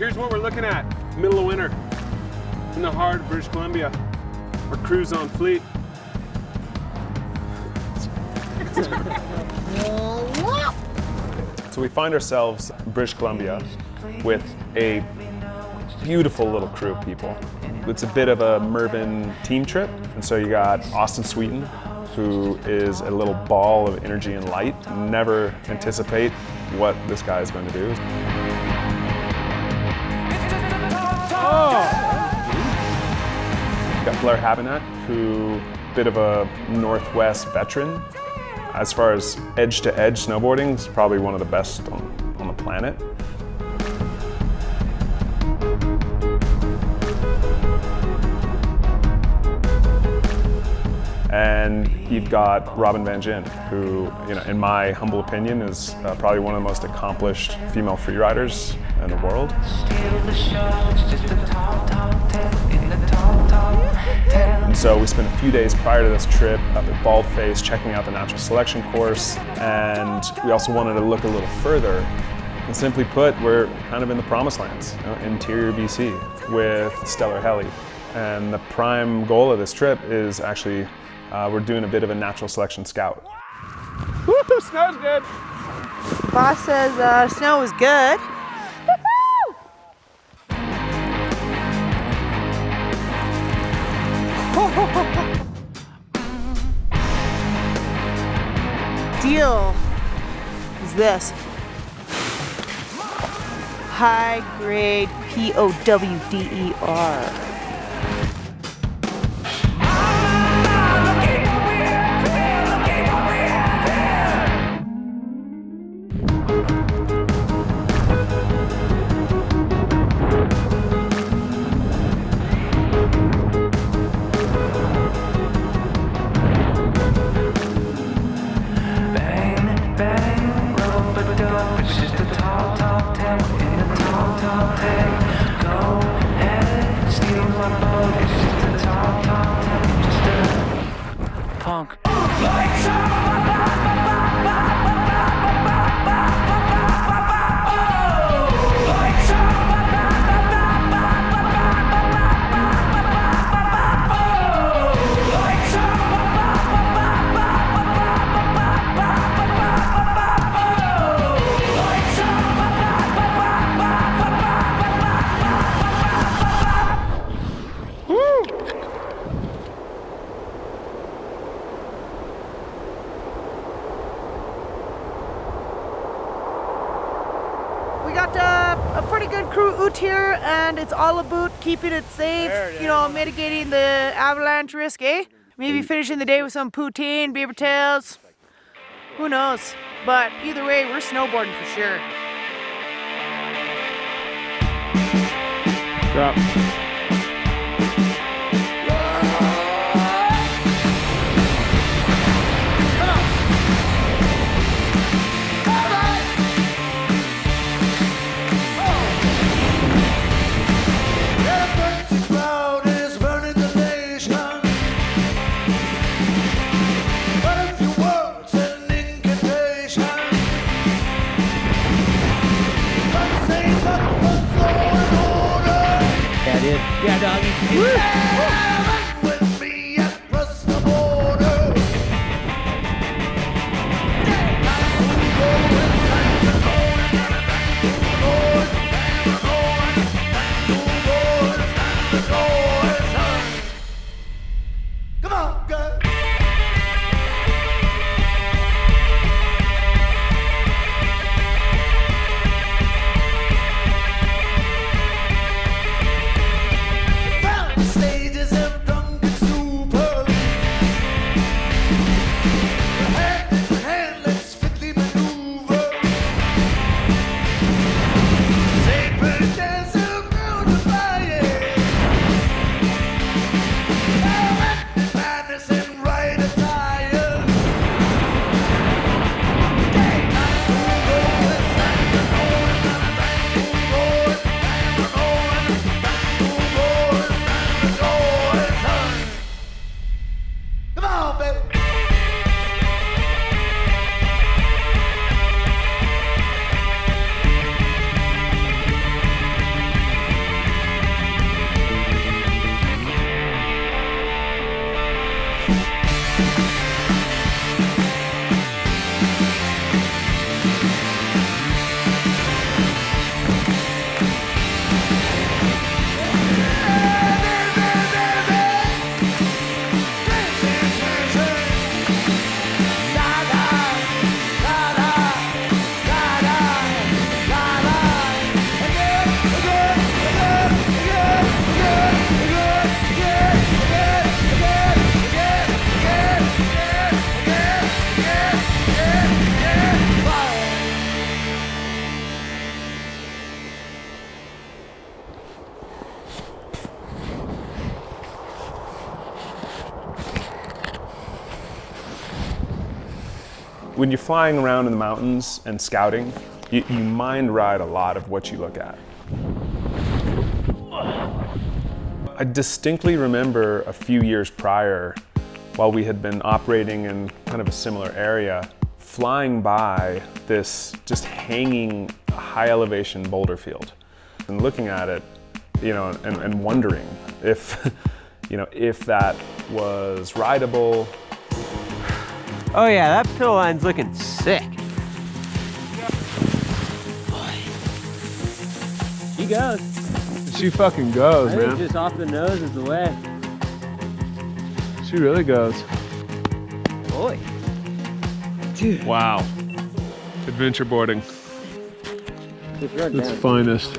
Here's what we're looking at. Middle of winter in the heart of British Columbia. Our cruise on Fleet. So we find ourselves in British Columbia with a beautiful little crew of people. It's a bit of a Mervyn team trip, and so you got Austen Sweetin, who is a little ball of energy and light. Never anticipate what this guy is going to do. Got Blair Habenicht, who bit of a Northwest veteran. As far as edge-to-edge snowboarding, is probably one of the best on the planet. And you've got Robin Van Gyn, who, in my humble opinion, is probably one of the most accomplished female freeriders in the world. And so we spent a few days prior to this trip up at Baldface checking out the natural selection course, and we also wanted to look a little further. And simply put, we're kind of in the promised lands, interior BC with stellar heli. And the prime goal of this trip is actually we're doing a bit of a natural selection scout. Woo, snow's good. Boss says snow is good. Deal is this. High grade POWDER. Punk. We got a pretty good crew out here, and it's all about keeping it safe, mitigating the avalanche risk, eh? Maybe finishing the day with some poutine, beaver tails, who knows? But either way, we're snowboarding for sure. Drop. Yeah, doggy. Come on, girl. Stages When you're flying around in the mountains and scouting, you mind ride a lot of what you look at. I distinctly remember a few years prior, while we had been operating in kind of a similar area, flying by this just hanging high elevation boulder field and looking at it, you know, and wondering if, you know, if that was rideable. Oh yeah, that pill line's looking sick. She goes. She fucking goes, I think man. just off the nose is the way. She really goes. Boy. Dude. Wow. Adventure boarding. Just run Its down. finest.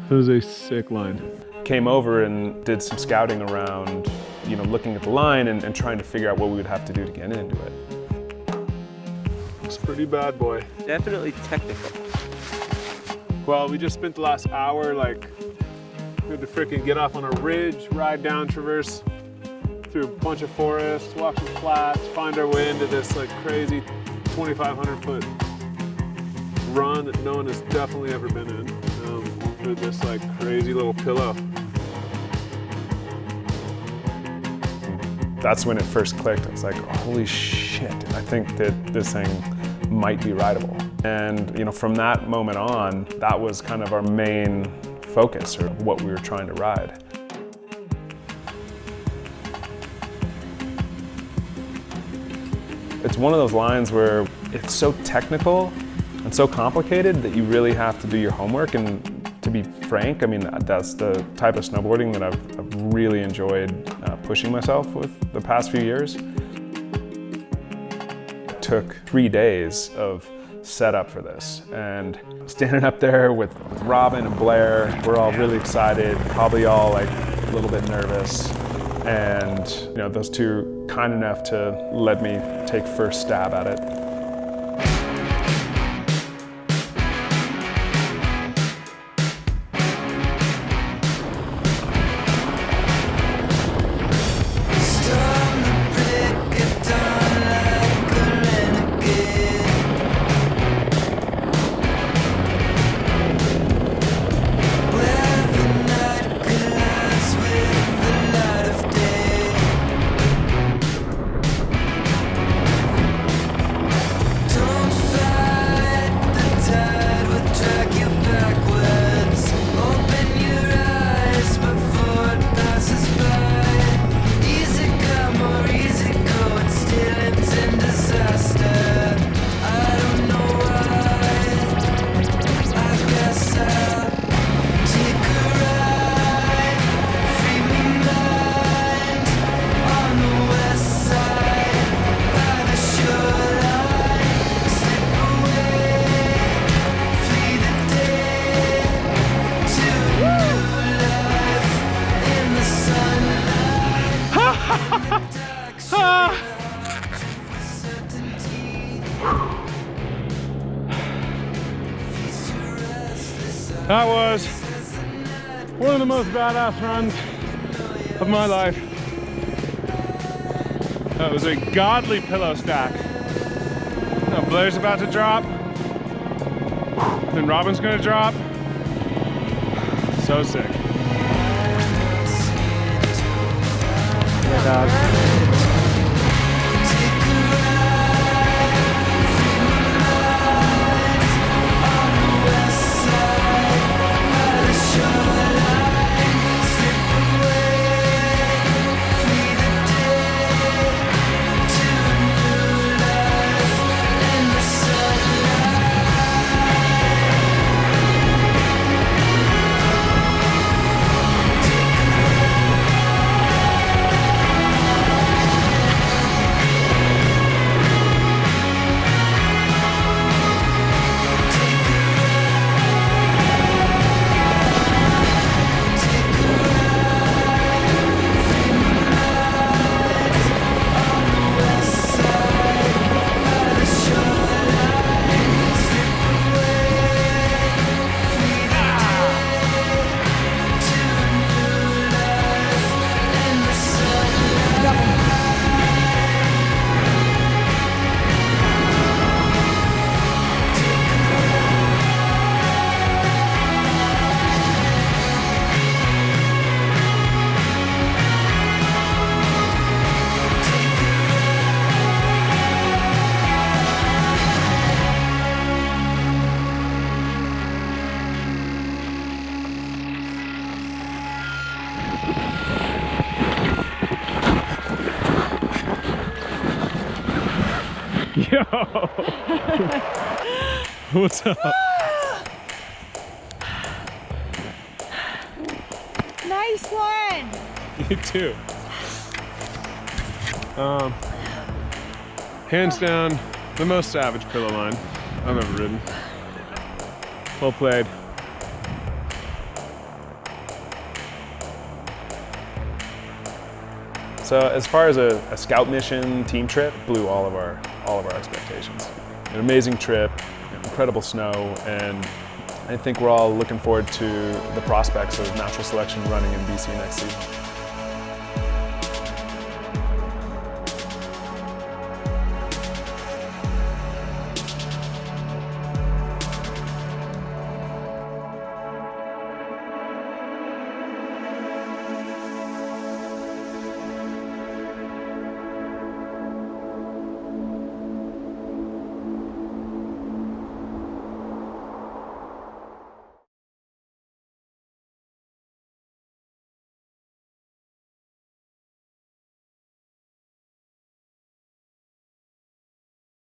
That was a sick line. Came over and did some scouting around, you know, looking at the line and trying to figure out what we would have to do to get into it. It's pretty bad, boy. Definitely technical. Well, we just spent the last hour, like, we had to freaking get off on a ridge, ride down, traverse through a bunch of forests, walk some flats, find our way into this, like, crazy 2,500 foot run that no one has definitely ever been in, through this, like, crazy little pillow. That's when it first clicked. I was like, holy shit, I think that this thing might be rideable. And you know, from that moment on, that was kind of our main focus, or what we were trying to ride. It's one of those lines where it's so technical and so complicated that you really have to do your homework. And to be frank, I mean, that's the type of snowboarding that I've really enjoyed pushing myself with the past few years. It took 3 days of setup for this, and standing up there with Robin and Blair, we're all really excited, probably all like a little bit nervous, and you know, those two kind enough to let me take first stab at it. That was one of the most badass runs of my life. That was a godly pillow stack. Now Blair's about to drop, then Robin's gonna drop. So sick. Yeah, dog. Yo! What's up? Nice one. You too. Hands down, the most savage pillow line I've ever ridden. Well played. So as far as a scout mission team trip, blew all of our expectations. An amazing trip, incredible snow, and I think we're all looking forward to the prospects of natural selection running in BC next season.